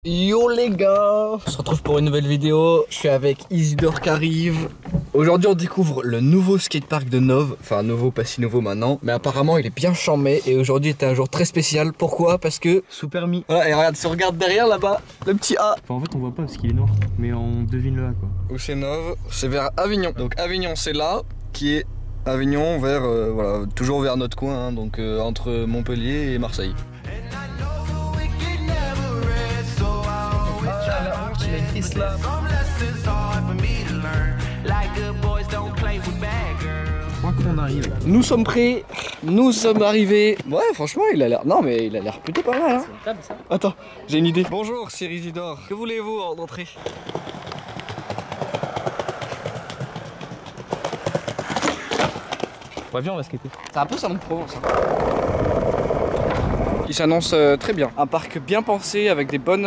Yo les gars, on se retrouve pour une nouvelle vidéo. Je suis avec Isidore qui arrive. Aujourd'hui on découvre le nouveau skatepark de Nov. Enfin nouveau, pas si nouveau maintenant, mais apparemment il est bien chambé. Et aujourd'hui était un jour très spécial. Pourquoi? Parce que sous permis. Voilà, et regarde, si on regarde derrière là-bas, le petit A. Enfin, en fait on voit pas parce qu'il est noir, mais on devine le A quoi. Où c'est Nov? C'est vers Avignon. Donc Avignon c'est là, qui est Avignon vers, voilà, toujours vers notre coin, hein, donc entre Montpellier et Marseille. Je crois qu'on arrive. Nous sommes prêts, nous sommes arrivés. Ouais, franchement, il a l'air. Non, mais il a l'air plutôt pas mal. Hein. C'est une table ça? Attends, j'ai une idée. Bonjour, c'est Isidore. Que voulez-vous en entrée? Ouais, viens, on va skater. C'est un peu Salon de Provence. Hein. Il s'annonce très bien. Un parc bien pensé avec des bonnes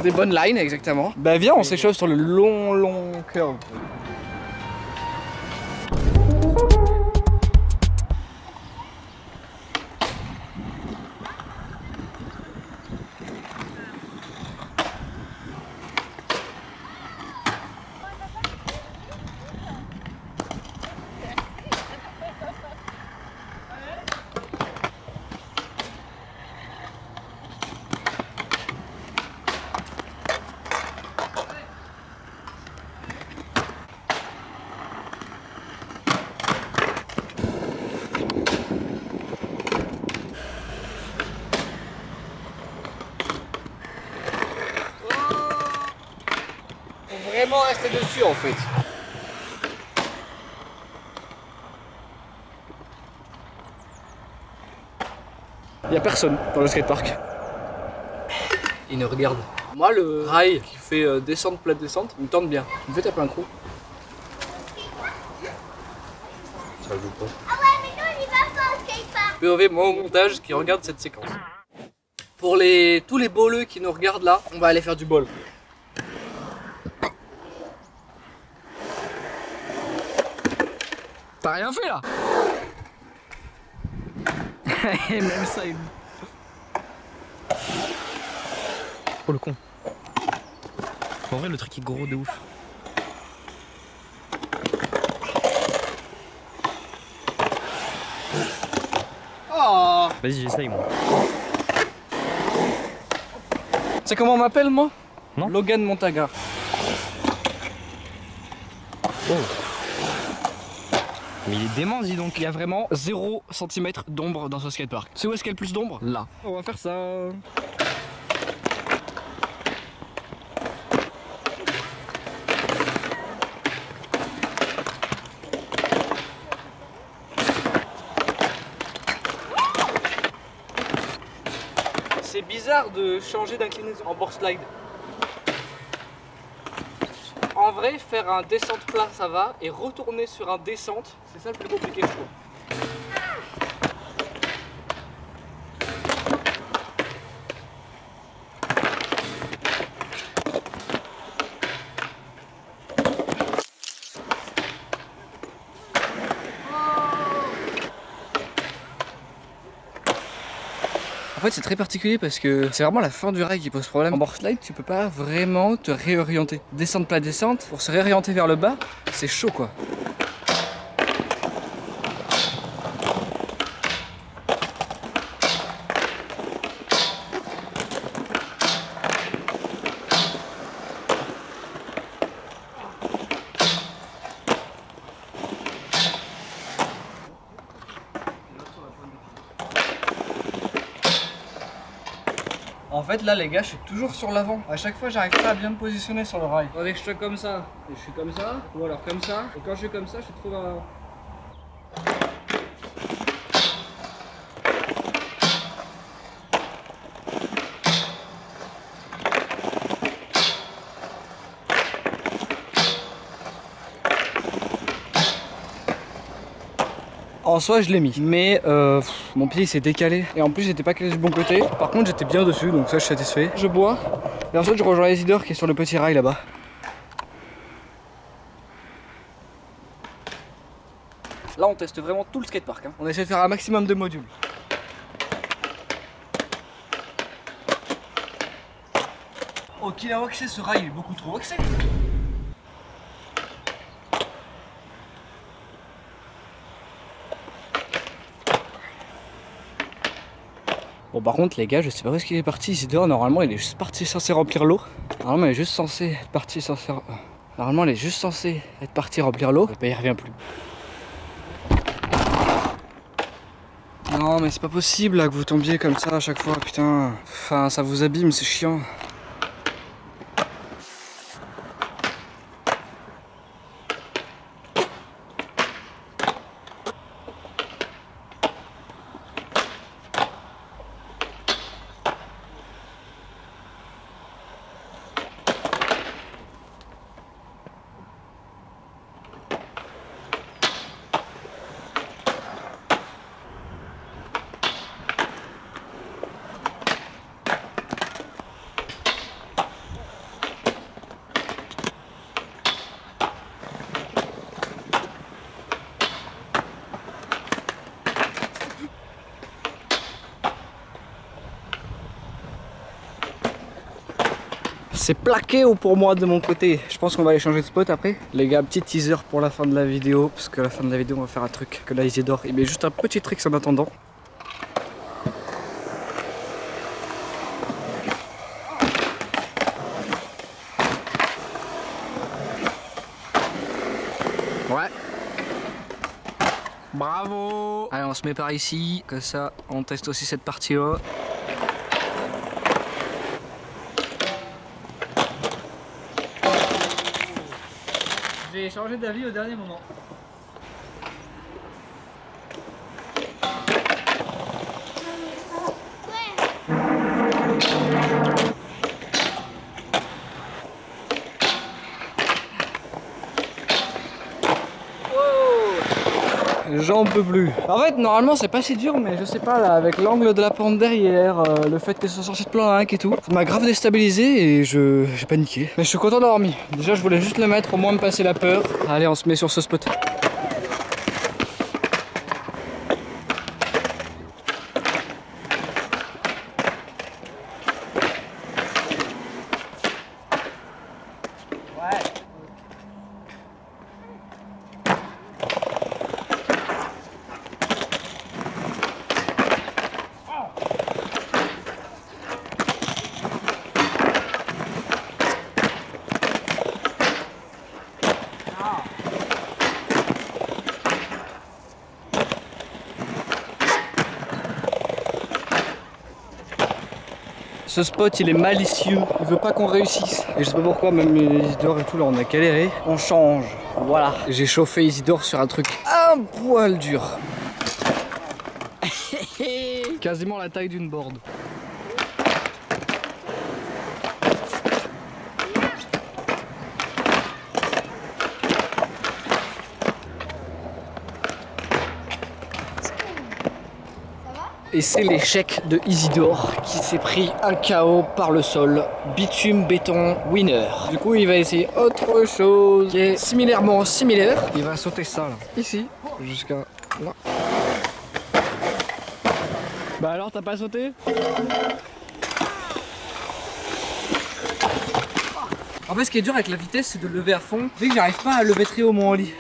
lines, exactement. Bah viens, on s'échauffe sur le long curve. Vraiment rester dessus en fait. Il n'y a personne dans le skatepark. Il nous regarde. Moi le rail qui fait descente, plate descente, il me tente bien. Il me fait taper un coup. Ça joue pas. Ah ouais, mais nous on y va pas au skatepark. POV, moi au montage qui regarde cette séquence. Pour tous les boleux qui nous regardent là, on va aller faire du bol. T'as rien fait là? Même ça il... Oh le con. En vrai le truc est gros de ouf. Oh. Vas-y j'essaye moi. Tu sais comment on m'appelle moi? Non. Logan Montagar. Oh. Mais il est dément dis donc. Il y a vraiment 0 cm d'ombre dans ce skatepark. C'est où est-ce qu'il y a le plus d'ombre? Là. On va faire ça. C'est bizarre de changer d'inclinaison en board slide. En vrai, faire un descente plat ça va, et retourner sur un descente, c'est ça le plus compliqué je trouve. En fait c'est très particulier parce que c'est vraiment la fin du rail qui pose problème. En board slide tu peux pas vraiment te réorienter. Descente plat descente, pour se réorienter vers le bas, c'est chaud quoi. En fait là les gars je suis toujours sur l'avant. À chaque fois j'arrive pas à bien me positionner sur le rail. Regardez que je suis comme ça, et je suis comme ça, ou alors comme ça. Et quand je suis comme ça je suis trop vers l'avant. En soi je l'ai mis, mais mon pied il s'est décalé et en plus j'étais pas calé du bon côté. Par contre j'étais bien dessus donc ça je suis satisfait. Je bois et ensuite je rejoins Isidore qui est sur le petit rail là-bas. Là on teste vraiment tout le skatepark. Hein. On essaie de faire un maximum de modules. Oh, qu'il a waxé ce rail, il est beaucoup trop waxé. Bon, par contre, les gars, je sais pas où est-ce qu'il est parti. Isidore, normalement, il est juste parti censé remplir l'eau. Normalement, il est juste censé être parti remplir l'eau. Et bah, il revient plus. Non, mais c'est pas possible là que vous tombiez comme ça à chaque fois, putain. Enfin, ça vous abîme, c'est chiant. C'est plaqué ou pour moi de mon côté. Je pense qu'on va aller changer de spot après. Les gars, petit teaser pour la fin de la vidéo. Parce que la fin de la vidéo, on va faire un truc que là, Isidore, il met juste un petit trick en attendant. Ouais. Bravo. Allez, on se met par ici. Comme ça, on teste aussi cette partie-là. J'ai changé d'avis au dernier moment. J'en peux plus. En fait, normalement, c'est pas si dur, mais je sais pas, là, avec l'angle de la pente derrière, le fait que ce soit sorti de plan 1 et tout, ça m'a grave déstabilisé et j'ai paniqué. Mais je suis content d'avoir mis. Déjà, je voulais juste le mettre, au moins me passer la peur. Allez, on se met sur ce spot. Ce spot il est malicieux, il veut pas qu'on réussisse. Et je sais pas pourquoi, même Isidore et tout là on a galéré. On change, voilà. J'ai chauffé Isidore sur un truc un poil dur. Quasiment la taille d'une board. Et c'est l'échec de Isidore qui s'est pris un KO par le sol. Bitume, béton, winner. Du coup, il va essayer autre chose qui est similairement similaire. Il va sauter ça là. Ici, jusqu'à là. Bah alors, t'as pas sauté? En fait, ce qui est dur avec la vitesse, c'est de lever à fond. Vu que j'arrive pas à lever très haut mon lit.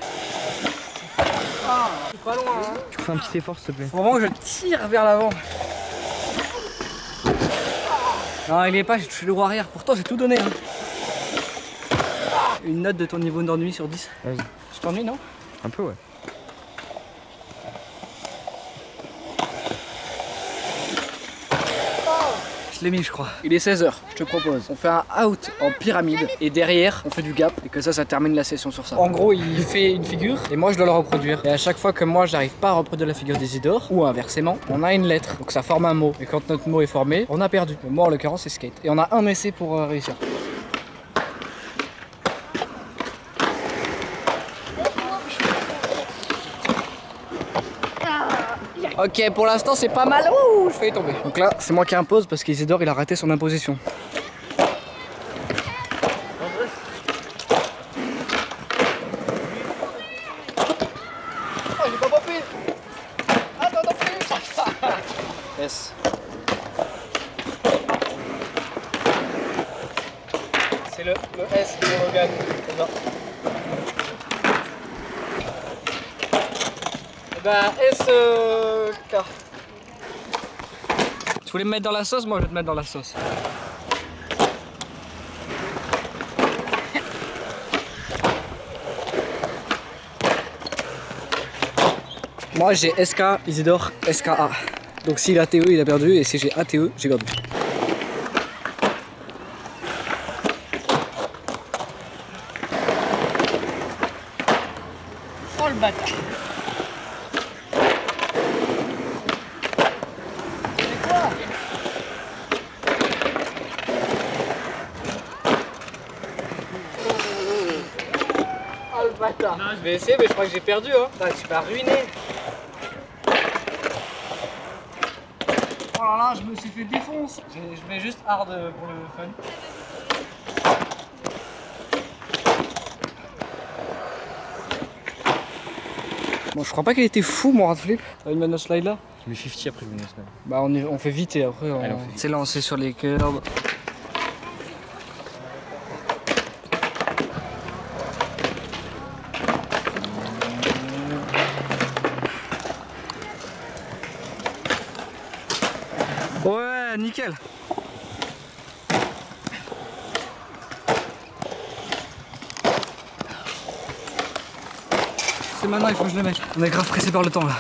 C'est pas loin, hein. Tu fais un petit effort s'il te plaît. Faut vraiment que je tire vers l'avant. Non, il est pas, j'ai touché le roue arrière. Pourtant, j'ai tout donné. Hein. Une note de ton niveau d'ennui sur 10. Vas-y. Je t'ennuie, non? Un peu, ouais. Je l'ai mis, je crois. Il est 16 h. Je te propose. On fait un out en pyramide et derrière, on fait du gap et que ça termine la session sur ça. En gros, il fait une figure et moi, je dois le reproduire. Et à chaque fois que moi, j'arrive pas à reproduire la figure d'Isidore ou inversement, on a une lettre. Donc ça forme un mot. Et quand notre mot est formé, on a perdu. Le mot, en l'occurrence, c'est skate. Et on a un essai pour réussir. Ok, pour l'instant c'est pas mal. Ouh, je fais tomber. Donc là, c'est moi qui impose parce qu'Isidore il a raté son imposition. Oh, j'ai pas popé. Attends, non plus. Yes. C'est le S pour Logan. Et bah SK. Tu voulais me mettre dans la sauce? Moi je vais te mettre dans la sauce. Moi j'ai SK, Isidore, SKA. Donc s'il a TE, il a perdu, et si j'ai ATE, j'ai perdu. Oh le bâtard! C'est quoi? Oh le bâtard! Je vais essayer, mais je crois que j'ai perdu, hein. Putain, tu m'as ruiné! Oh là là, je me suis fait défoncer. Je mets juste hard pour le fun. Bon, je crois pas qu'il était fou mon hard flip. T'as une mano slide là? Je mets 50 après le mano slide. Bah on fait vite et après on s'est lancé sur les curbs. Ouais, nickel. C'est maintenant, il faut que je le mette. On est grave pressé par le temps là.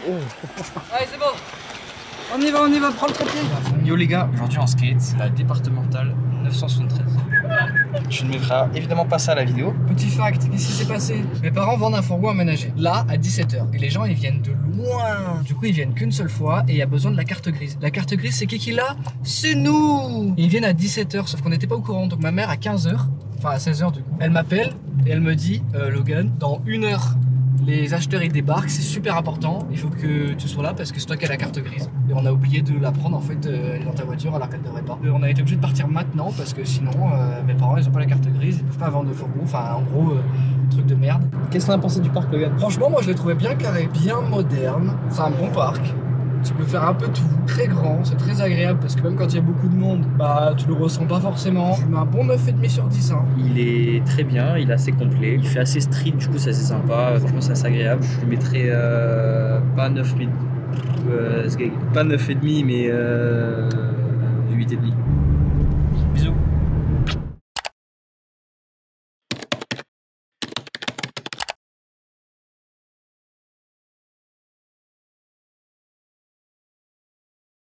Oh. Allez, c'est bon. On y va, prends le trépied. Yo les gars, aujourd'hui en skate, la départementale 973. Je ne mettrai évidemment pas ça à la vidéo. Petit fact, qu'est-ce qui s'est passé? Mes parents vendent un fourgon aménagé, là à 17 h. Et les gens ils viennent de loin. Du coup ils viennent qu'une seule fois et il y a besoin de la carte grise. La carte grise c'est qui l'a? C'est nous. Ils viennent à 17 h, sauf qu'on n'était pas au courant. Donc ma mère à 15 h, enfin à 16 h du coup, elle m'appelle et elle me dit Logan, dans 1 heure les acheteurs ils débarquent, c'est super important, il faut que tu sois là parce que c'est toi qui as la carte grise. Et on a oublié de la prendre en fait, elle est dans ta voiture alors qu'elle devrait pas. Et on a été obligé de partir maintenant parce que sinon mes parents ils ont pas la carte grise, ils peuvent pas vendre de fourgon, enfin en gros truc de merde. Qu'est-ce qu'on a pensé du parc Logan? Franchement moi je l'ai trouvé bien carré, bien moderne, c'est un bon parc. Tu peux faire un peu tout, très grand, c'est très agréable parce que même quand il y a beaucoup de monde, bah tu le ressens pas forcément. Je mets un bon 9,5 sur 10 hein. Il est très bien, il est assez complet, il fait assez street, du coup c'est assez sympa, franchement c'est assez agréable. Je lui mettrais pas 9,5, pas 9,5 mais 8,5.